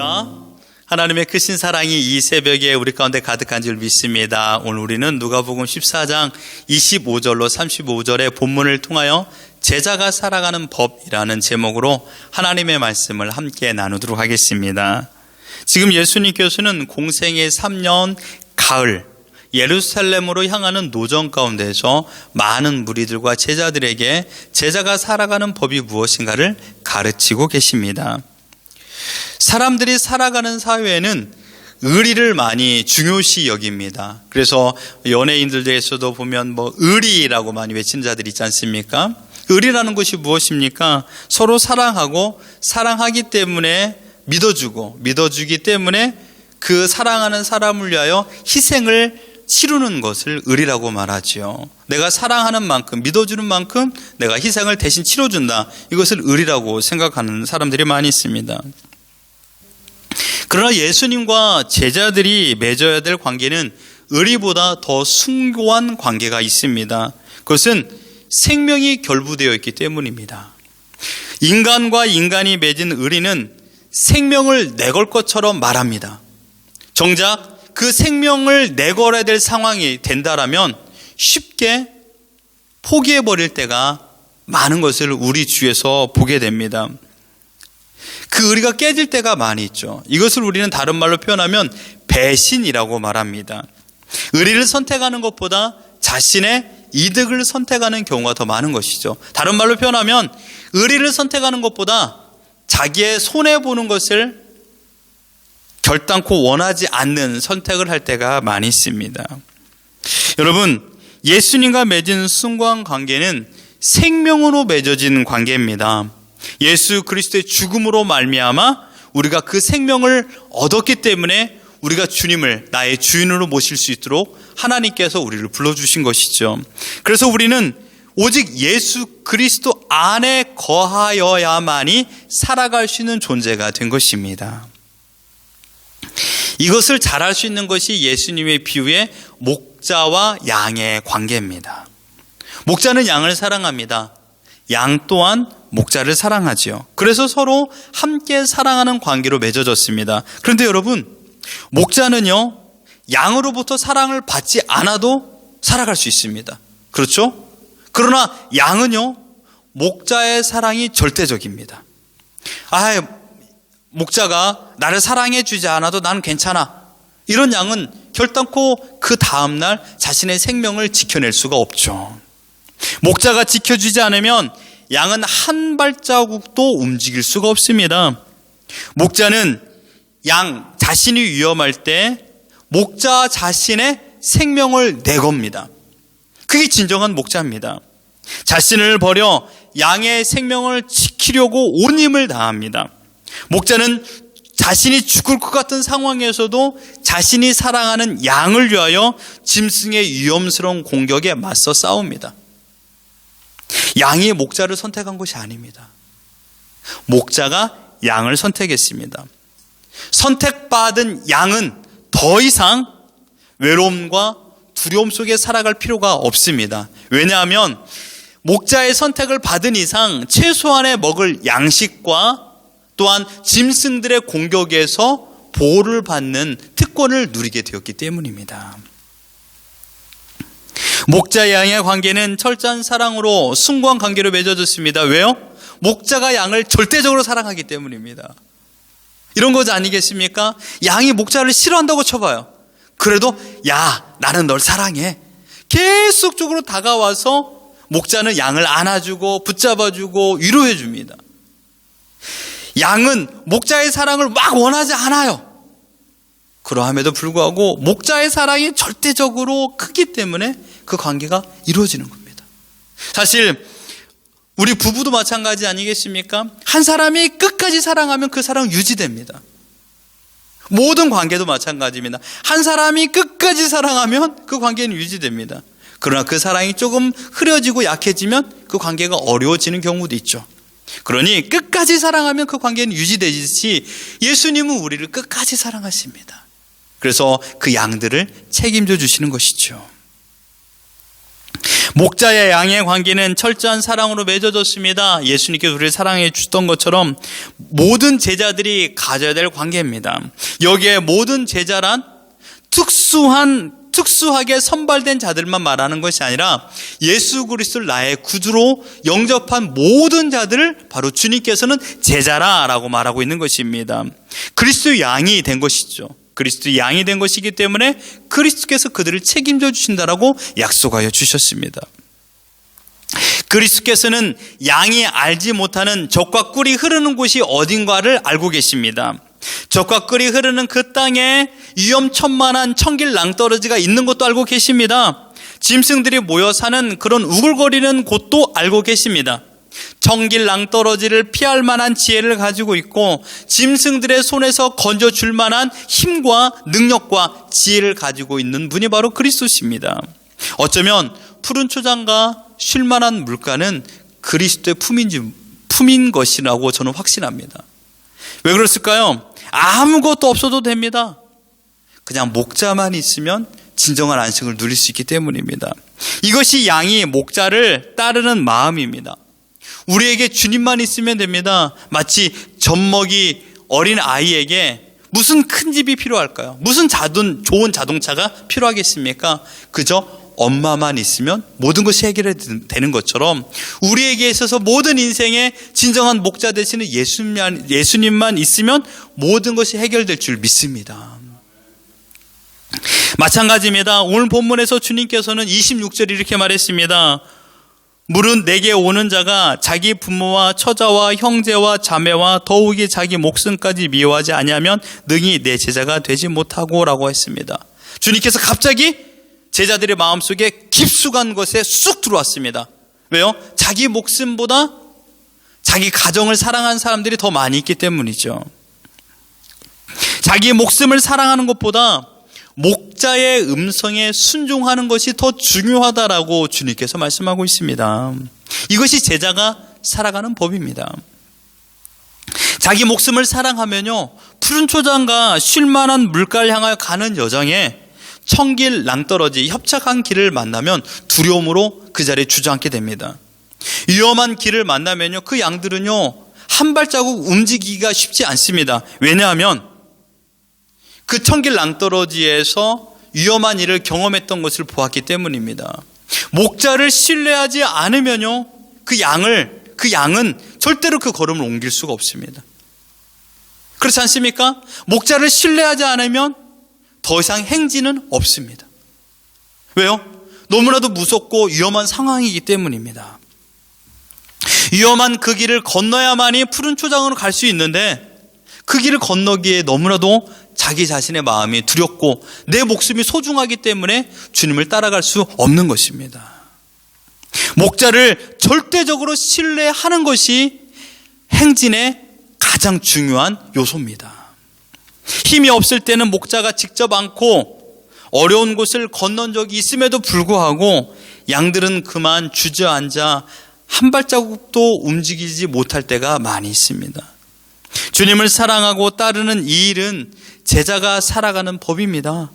안녕하십니까? 하나님의 크신 사랑이 이 새벽에 우리 가운데 가득한 줄 믿습니다. 오늘 우리는 누가복음 14장 25절로 35절의 본문을 통하여 제자가 살아가는 법이라는 제목으로 하나님의 말씀을 함께 나누도록 하겠습니다. 지금 예수님께서는 공생의 3년 가을 예루살렘으로 향하는 노정 가운데서 많은 무리들과 제자들에게 제자가 살아가는 법이 무엇인가를 가르치고 계십니다. 사람들이 살아가는 사회에는 의리를 많이 중요시 여깁니다. 그래서 연예인들에서도 보면 의리라고 많이 외친 자들이 있지 않습니까? 의리라는 것이 무엇입니까? 서로 사랑하고 사랑하기 때문에 믿어주기 때문에 그 사랑하는 사람을 위하여 희생을 치르는 것을 의리라고 말하지요. 내가 사랑하는 만큼, 믿어주는 만큼 내가 희생을 대신 치러준다. 이것을 의리라고 생각하는 사람들이 많이 있습니다. 그러나 예수님과 제자들이 맺어야 될 관계는 의리보다 더 숭고한 관계가 있습니다. 그것은 생명이 결부되어 있기 때문입니다. 인간과 인간이 맺은 의리는 생명을 내걸 것처럼 말합니다. 정작 그 생명을 내걸어야 될 상황이 된다라면 쉽게 포기해버릴 때가 많은 것을 우리 주위에서 보게 됩니다. 그 의리가 깨질 때가 많이 있죠. 이것을 우리는 다른 말로 표현하면 배신이라고 말합니다. 의리를 선택하는 것보다 자신의 이득을 선택하는 경우가 더 많은 것이죠. 다른 말로 표현하면 의리를 선택하는 것보다 자기의 손해보는 것을 결단코 원하지 않는 선택을 할 때가 많이 있습니다. 여러분, 예수님과 맺은 숭고한 관계는 생명으로 맺어진 관계입니다. 예수 그리스도의 죽음으로 말미암아 우리가 그 생명을 얻었기 때문에 우리가 주님을 나의 주인으로 모실 수 있도록 하나님께서 우리를 불러주신 것이죠. 그래서 우리는 오직 예수 그리스도 안에 거하여야만이 살아갈 수 있는 존재가 된 것입니다. 이것을 잘할 수 있는 것이 예수님의 비유의 목자와 양의 관계입니다. 목자는 양을 사랑합니다. 양 또한 목자를 사랑하지요. 그래서 서로 함께 사랑하는 관계로 맺어졌습니다. 그런데 여러분, 목자는요, 양으로부터 사랑을 받지 않아도 살아갈 수 있습니다. 그렇죠? 그러나 양은요, 목자의 사랑이 절대적입니다. 목자가 나를 사랑해 주지 않아도 나는 괜찮아. 이런 양은 결단코 그 다음날 자신의 생명을 지켜낼 수가 없죠. 목자가 지켜주지 않으면 양은 한 발자국도 움직일 수가 없습니다. 목자는 양 자신이 위험할 때 목자 자신의 생명을 내겁니다. 그게 진정한 목자입니다. 자신을 버려 양의 생명을 지키려고 온 힘을 다합니다. 목자는 자신이 죽을 것 같은 상황에서도 자신이 사랑하는 양을 위하여 짐승의 위험스러운 공격에 맞서 싸웁니다. 양이 목자를 선택한 것이 아닙니다. 목자가 양을 선택했습니다. 선택받은 양은 더 이상 외로움과 두려움 속에 살아갈 필요가 없습니다. 왜냐하면 목자의 선택을 받은 이상 최소한의 먹을 양식과 또한 짐승들의 공격에서 보호를 받는 특권을 누리게 되었기 때문입니다. 목자 양의 관계는 철저한 사랑으로 숭고한 관계로 맺어졌습니다. 왜요? 목자가 양을 절대적으로 사랑하기 때문입니다. 이런 거 아니겠습니까? 양이 목자를 싫어한다고 쳐봐요. 그래도 나는 널 사랑해. 계속적으로 다가와서 목자는 양을 안아주고 붙잡아주고 위로해줍니다. 양은 목자의 사랑을 막 원하지 않아요. 그러함에도 불구하고 목자의 사랑이 절대적으로 크기 때문에 그 관계가 이루어지는 겁니다. 사실 우리 부부도 마찬가지 아니겠습니까? 한 사람이 끝까지 사랑하면 그 사랑은 유지됩니다. 모든 관계도 마찬가지입니다. 한 사람이 끝까지 사랑하면 그 관계는 유지됩니다. 그러나 그 사랑이 조금 흐려지고 약해지면 그 관계가 어려워지는 경우도 있죠. 그러니 끝까지 사랑하면 그 관계는 유지되듯이 예수님은 우리를 끝까지 사랑하십니다. 그래서 그 양들을 책임져 주시는 것이죠. 목자와 양의 관계는 철저한 사랑으로 맺어졌습니다. 예수님께서 우리를 사랑해 주셨던 것처럼 모든 제자들이 가져야 될 관계입니다. 여기에 모든 제자란 특수하게 선발된 자들만 말하는 것이 아니라 예수 그리스도를 나의 구주로 영접한 모든 자들을 바로 주님께서는 제자라라고 말하고 있는 것입니다. 그리스도의 양이 된 것이죠. 그리스도의 양이 된 것이기 때문에 그리스도께서 그들을 책임져 주신다라고 약속하여 주셨습니다. 그리스도께서는 양이 알지 못하는 젖과 꿀이 흐르는 곳이 어딘가를 알고 계십니다. 젖과 꿀이 흐르는 그 땅에 위험천만한 청길 낭떠러지가 있는 것도 알고 계십니다. 짐승들이 모여 사는 그런 우글거리는 곳도 알고 계십니다. 청길 낭떠러지를 피할 만한 지혜를 가지고 있고 짐승들의 손에서 건져줄 만한 힘과 능력과 지혜를 가지고 있는 분이 바로 그리스도십니다. 어쩌면 푸른 초장과 쉴만한 물가는 그리스도의 품인 것이라고 저는 확신합니다. 왜 그랬을까요? 아무것도 없어도 됩니다. 그냥 목자만 있으면 진정한 안식을 누릴 수 있기 때문입니다. 이것이 양이 목자를 따르는 마음입니다. 우리에게 주님만 있으면 됩니다. 마치 젖먹이 어린 아이에게 무슨 큰 집이 필요할까요? 무슨 좋은 자동차가 필요하겠습니까? 그저 엄마만 있으면 모든 것이 해결되는 것처럼 우리에게 있어서 모든 인생의 진정한 목자 되시는 예수님만 있으면 모든 것이 해결될 줄 믿습니다. 마찬가지입니다. 오늘 본문에서 주님께서는 26절 이렇게 말했습니다. 물은 내게 오는 자가 자기 부모와 처자와 형제와 자매와 더욱이 자기 목숨까지 미워하지 아니하면 능히 내 제자가 되지 못하고 라고 했습니다. 주님께서 갑자기 제자들의 마음속에 깊숙한 것에 쑥 들어왔습니다. 왜요? 자기 목숨보다 자기 가정을 사랑하는 사람들이 더 많이 있기 때문이죠. 자기 목숨을 사랑하는 것보다 목자의 음성에 순종하는 것이 더 중요하다라고 주님께서 말씀하고 있습니다. 이것이 제자가 살아가는 법입니다. 자기 목숨을 사랑하면요, 푸른 초장과 쉴만한 물가를 향하여 가는 여정에 청길 낭떠러지 협착한 길을 만나면 두려움으로 그 자리에 주저앉게 됩니다. 위험한 길을 만나면요, 그 양들은요 한 발자국 움직이기가 쉽지 않습니다. 왜냐하면 그 청길 낭떠러지에서 위험한 일을 경험했던 것을 보았기 때문입니다. 목자를 신뢰하지 않으면요, 그 양은 절대로 그 걸음을 옮길 수가 없습니다. 그렇지 않습니까? 목자를 신뢰하지 않으면 더 이상 행진은 없습니다. 왜요? 너무나도 무섭고 위험한 상황이기 때문입니다. 위험한 그 길을 건너야만이 푸른 초장으로 갈 수 있는데 그 길을 건너기에 너무나도 자기 자신의 마음이 두렵고 내 목숨이 소중하기 때문에 주님을 따라갈 수 없는 것입니다. 목자를 절대적으로 신뢰하는 것이 행진의 가장 중요한 요소입니다. 힘이 없을 때는 목자가 직접 안고 어려운 곳을 건넌 적이 있음에도 불구하고 양들은 그만 주저앉아 한 발자국도 움직이지 못할 때가 많이 있습니다. 주님을 사랑하고 따르는 이 일은 제자가 살아가는 법입니다.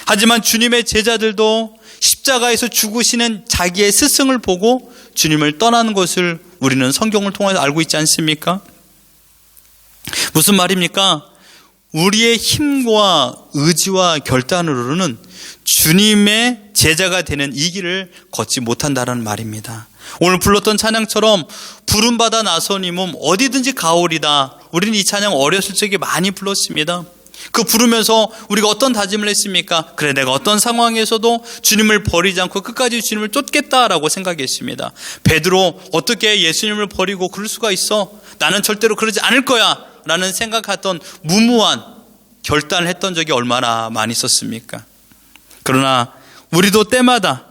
하지만 주님의 제자들도 십자가에서 죽으시는 자기의 스승을 보고 주님을 떠나는 것을 우리는 성경을 통해서 알고 있지 않습니까? 무슨 말입니까? 우리의 힘과 의지와 결단으로는 주님의 제자가 되는 이 길을 걷지 못한다는 말입니다. 오늘 불렀던 찬양처럼 부름받아 나서님은 어디든지 가오리다. 우리는 이 찬양 어렸을 적에 많이 불렀습니다. 그 부르면서 우리가 어떤 다짐을 했습니까? 그래, 내가 어떤 상황에서도 주님을 버리지 않고 끝까지 주님을 쫓겠다라고 생각했습니다. 베드로, 어떻게 예수님을 버리고 그럴 수가 있어? 나는 절대로 그러지 않을 거야 라는 생각했던 무모한 결단을 했던 적이 얼마나 많이 있었습니까? 그러나 우리도 때마다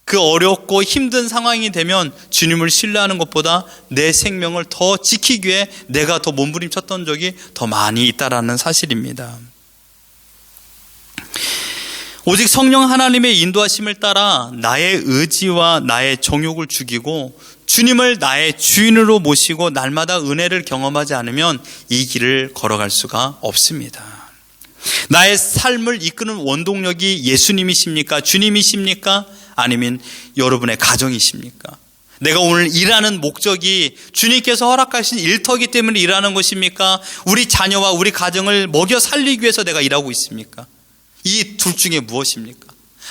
그 어렵고 힘든 상황이 되면 주님을 신뢰하는 것보다 내 생명을 더 지키기 위해 내가 더 몸부림쳤던 적이 더 많이 있다라는 사실입니다. 오직 성령 하나님의 인도하심을 따라 나의 의지와 나의 정욕을 죽이고 주님을 나의 주인으로 모시고 날마다 은혜를 경험하지 않으면 이 길을 걸어갈 수가 없습니다. 나의 삶을 이끄는 원동력이 예수님이십니까? 주님이십니까? 아니면 여러분의 가정이십니까? 내가 오늘 일하는 목적이 주님께서 허락하신 일터기 때문에 일하는 것입니까? 우리 자녀와 우리 가정을 먹여 살리기 위해서 내가 일하고 있습니까? 이 둘 중에 무엇입니까?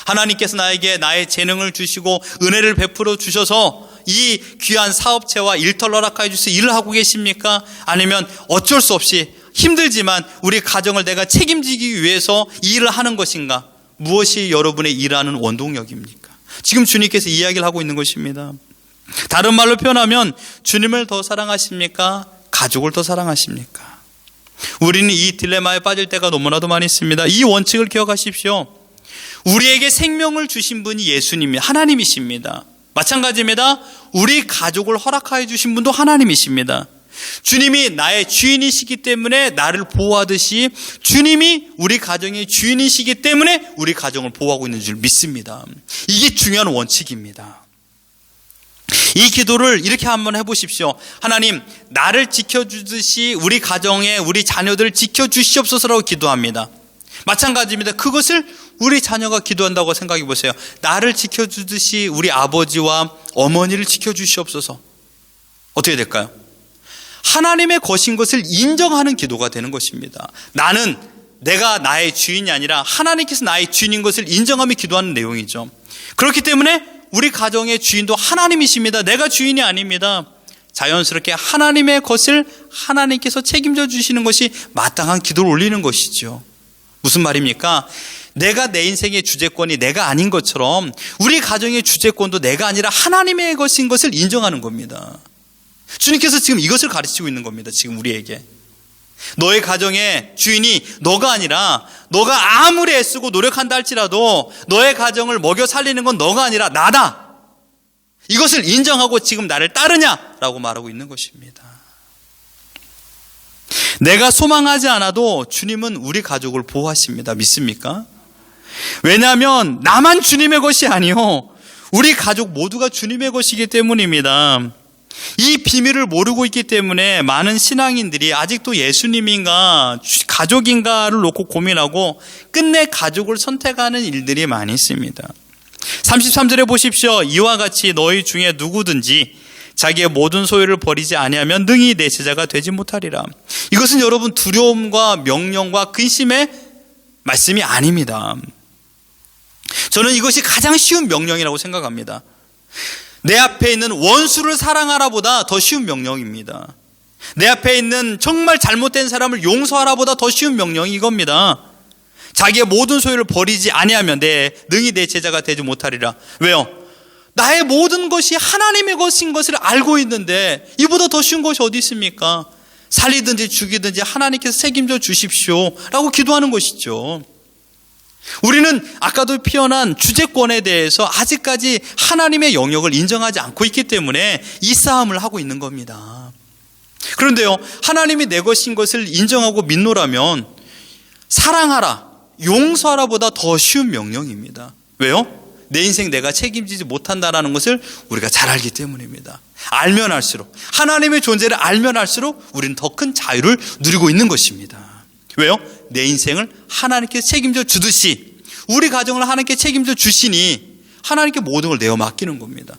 하나님께서 나에게 나의 재능을 주시고 은혜를 베풀어 주셔서 이 귀한 사업체와 일터를 허락하여 주셔서 일을 하고 계십니까? 아니면 어쩔 수 없이 힘들지만 우리 가정을 내가 책임지기 위해서 일을 하는 것인가? 무엇이 여러분의 일하는 원동력입니까? 지금 주님께서 이야기를 하고 있는 것입니다. 다른 말로 표현하면 주님을 더 사랑하십니까? 가족을 더 사랑하십니까? 우리는 이 딜레마에 빠질 때가 너무나도 많이 있습니다. 이 원칙을 기억하십시오. 우리에게 생명을 주신 분이 예수님이 하나님이십니다. 마찬가지입니다. 우리 가족을 허락하여 주신 분도 하나님이십니다. 주님이 나의 주인이시기 때문에 나를 보호하듯이 주님이 우리 가정의 주인이시기 때문에 우리 가정을 보호하고 있는 줄 믿습니다. 이게 중요한 원칙입니다. 이 기도를 이렇게 한번 해보십시오. 하나님, 나를 지켜주듯이 우리 가정에 우리 자녀들을 지켜주시옵소서라고 기도합니다. 마찬가지입니다. 그것을 우리 자녀가 기도한다고 생각해 보세요. 나를 지켜주듯이 우리 아버지와 어머니를 지켜주시옵소서. 어떻게 될까요? 하나님의 것인 것을 인정하는 기도가 되는 것입니다. 나는 내가 나의 주인이 아니라 하나님께서 나의 주인인 것을 인정하며 기도하는 내용이죠. 그렇기 때문에 우리 가정의 주인도 하나님이십니다. 내가 주인이 아닙니다. 자연스럽게 하나님의 것을 하나님께서 책임져 주시는 것이 마땅한 기도를 올리는 것이죠. 무슨 말입니까? 내가 내 인생의 주재권이 내가 아닌 것처럼 우리 가정의 주재권도 내가 아니라 하나님의 것인 것을 인정하는 겁니다. 주님께서 지금 이것을 가르치고 있는 겁니다. 지금 우리에게. 너의 가정의 주인이 너가 아니라 너가 아무리 애쓰고 노력한다 할지라도 너의 가정을 먹여 살리는 건 너가 아니라 나다. 이것을 인정하고 지금 나를 따르냐라고 말하고 있는 것입니다. 내가 소망하지 않아도 주님은 우리 가족을 보호하십니다. 믿습니까? 왜냐하면 나만 주님의 것이 아니요, 우리 가족 모두가 주님의 것이기 때문입니다. 이 비밀을 모르고 있기 때문에 많은 신앙인들이 아직도 예수님인가 가족인가를 놓고 고민하고 끝내 가족을 선택하는 일들이 많이 있습니다. 33절에 보십시오. 이와 같이 너희 중에 누구든지 자기의 모든 소유를 버리지 아니하면 능히 내 제자가 되지 못하리라. 이것은 여러분 두려움과 명령과 근심의 말씀이 아닙니다. 저는 이것이 가장 쉬운 명령이라고 생각합니다. 내 앞에 있는 원수를 사랑하라 보다 더 쉬운 명령입니다. 내 앞에 있는 정말 잘못된 사람을 용서하라 보다 더 쉬운 명령이 이겁니다. 자기의 모든 소유를 버리지 아니하면 능히 내 제자가 되지 못하리라. 왜요? 나의 모든 것이 하나님의 것인 것을 알고 있는데 이보다 더 쉬운 것이 어디 있습니까? 살리든지 죽이든지 하나님께서 책임져 주십시오 라고 기도하는 것이죠. 우리는 아까도 표현한 주재권에 대해서 아직까지 하나님의 영역을 인정하지 않고 있기 때문에 이 싸움을 하고 있는 겁니다. 그런데요, 하나님이 내 것인 것을 인정하고 믿노라면 사랑하라, 용서하라 보다 더 쉬운 명령입니다. 왜요? 내 인생 내가 책임지지 못한다는 것을 우리가 잘 알기 때문입니다. 알면 알수록, 하나님의 존재를 알면 알수록 우리는 더 큰 자유를 누리고 있는 것입니다. 왜요? 내 인생을 하나님께서 책임져 주듯이 우리 가정을 하나님께 책임져 주시니 하나님께 모든 걸 내어 맡기는 겁니다.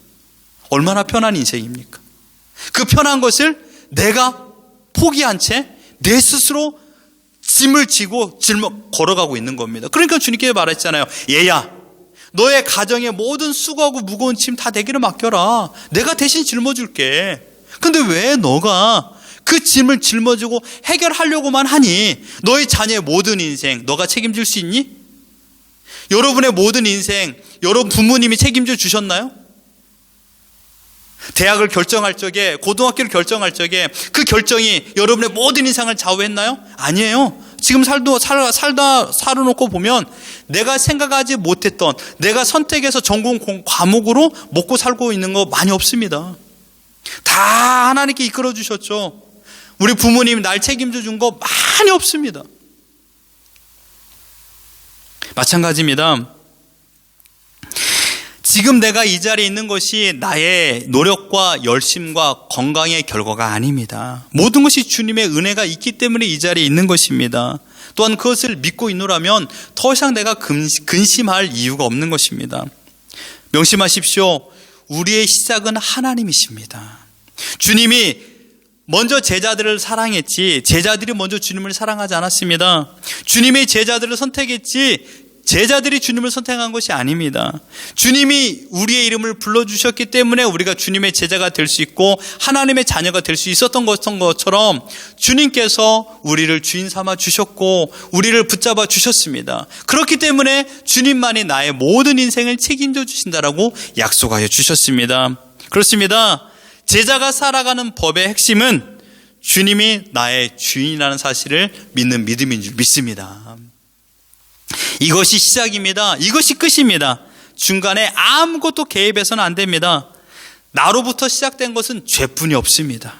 얼마나 편한 인생입니까? 그 편한 것을 내가 포기한 채 내 스스로 짐을 지고 걸어가고 있는 겁니다. 그러니까 주님께서 말했잖아요. 얘야, 너의 가정의 모든 수고하고 무거운 짐 다 내게로 맡겨라. 내가 대신 짊어줄게. 근데 왜 너가 그 짐을 짊어지고 해결하려고만 하니? 너의 자녀의 모든 인생 너가 책임질 수 있니? 여러분의 모든 인생 여러분 부모님이 책임져 주셨나요? 대학을 결정할 적에, 고등학교를 결정할 적에 그 결정이 여러분의 모든 인생을 좌우했나요? 아니에요. 지금 살아놓고 보면 내가 생각하지 못했던, 내가 선택해서 전공 과목으로 먹고 살고 있는 거 많이 없습니다. 다 하나님께 이끌어 주셨죠. 우리 부모님이 날 책임져 준 거 많이 없습니다. 마찬가지입니다. 지금 내가 이 자리에 있는 것이 나의 노력과 열심과 건강의 결과가 아닙니다. 모든 것이 주님의 은혜가 있기 때문에 이 자리에 있는 것입니다. 또한 그것을 믿고 있노라면 더 이상 내가 근심할 이유가 없는 것입니다. 명심하십시오. 우리의 시작은 하나님이십니다. 주님이 먼저 제자들을 사랑했지 제자들이 먼저 주님을 사랑하지 않았습니다. 주님이 제자들을 선택했지 제자들이 주님을 선택한 것이 아닙니다. 주님이 우리의 이름을 불러주셨기 때문에 우리가 주님의 제자가 될 수 있고 하나님의 자녀가 될 수 있었던 것처럼 주님께서 우리를 주인 삼아 주셨고 우리를 붙잡아 주셨습니다. 그렇기 때문에 주님만이 나의 모든 인생을 책임져 주신다라고 약속하여 주셨습니다. 그렇습니다. 제자가 살아가는 법의 핵심은 주님이 나의 주인이라는 사실을 믿는 믿음인 줄 믿습니다. 이것이 시작입니다. 이것이 끝입니다. 중간에 아무것도 개입해서는 안 됩니다. 나로부터 시작된 것은 죄뿐이 없습니다.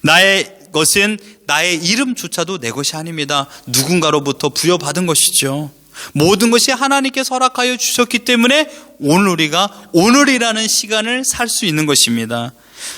나의 것은 나의 이름조차도 내 것이 아닙니다. 누군가로부터 부여받은 것이죠. 모든 것이 하나님께서 허락하여 주셨기 때문에 오늘 우리가 오늘이라는 시간을 살 수 있는 것입니다.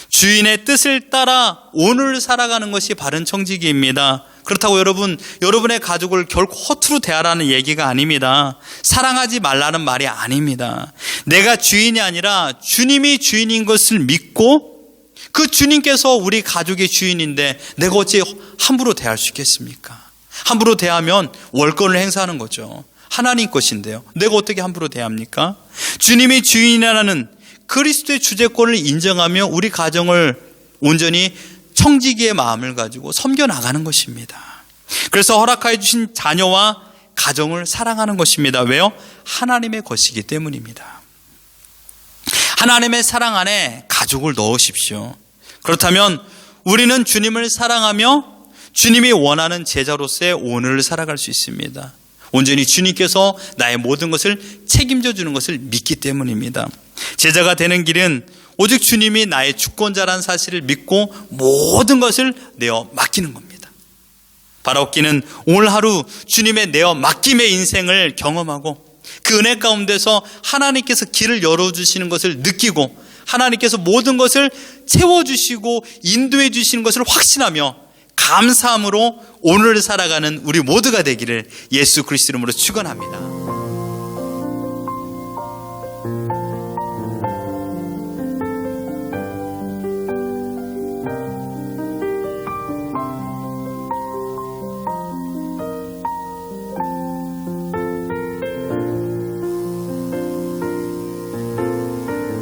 주인의 뜻을 따라 오늘 살아가는 것이 바른 청지기입니다. 그렇다고 여러분의 가족을 결코 허투루 대하라는 얘기가 아닙니다. 사랑하지 말라는 말이 아닙니다. 내가 주인이 아니라 주님이 주인인 것을 믿고 그 주님께서 우리 가족의 주인인데 내가 어찌 함부로 대할 수 있겠습니까? 함부로 대하면 월권을 행사하는 거죠. 하나님 것인데요. 내가 어떻게 함부로 대합니까? 주님이 주인이라는 그리스도의 주재권을 인정하며 우리 가정을 온전히 청지기의 마음을 가지고 섬겨나가는 것입니다. 그래서 허락하여 주신 자녀와 가정을 사랑하는 것입니다. 왜요? 하나님의 것이기 때문입니다. 하나님의 사랑 안에 가족을 넣으십시오. 그렇다면 우리는 주님을 사랑하며 주님이 원하는 제자로서의 오늘을 살아갈 수 있습니다. 온전히 주님께서 나의 모든 것을 책임져 주는 것을 믿기 때문입니다. 제자가 되는 길은 오직 주님이 나의 주권자라는 사실을 믿고 모든 것을 내어 맡기는 겁니다. 바라옵기는 오늘 하루 주님의 내어 맡김의 인생을 경험하고 그 은혜 가운데서 하나님께서 길을 열어주시는 것을 느끼고 하나님께서 모든 것을 채워주시고 인도해 주시는 것을 확신하며 감사함으로 오늘을 살아가는 우리 모두가 되기를 예수 그리스도 이름으로 축원합니다.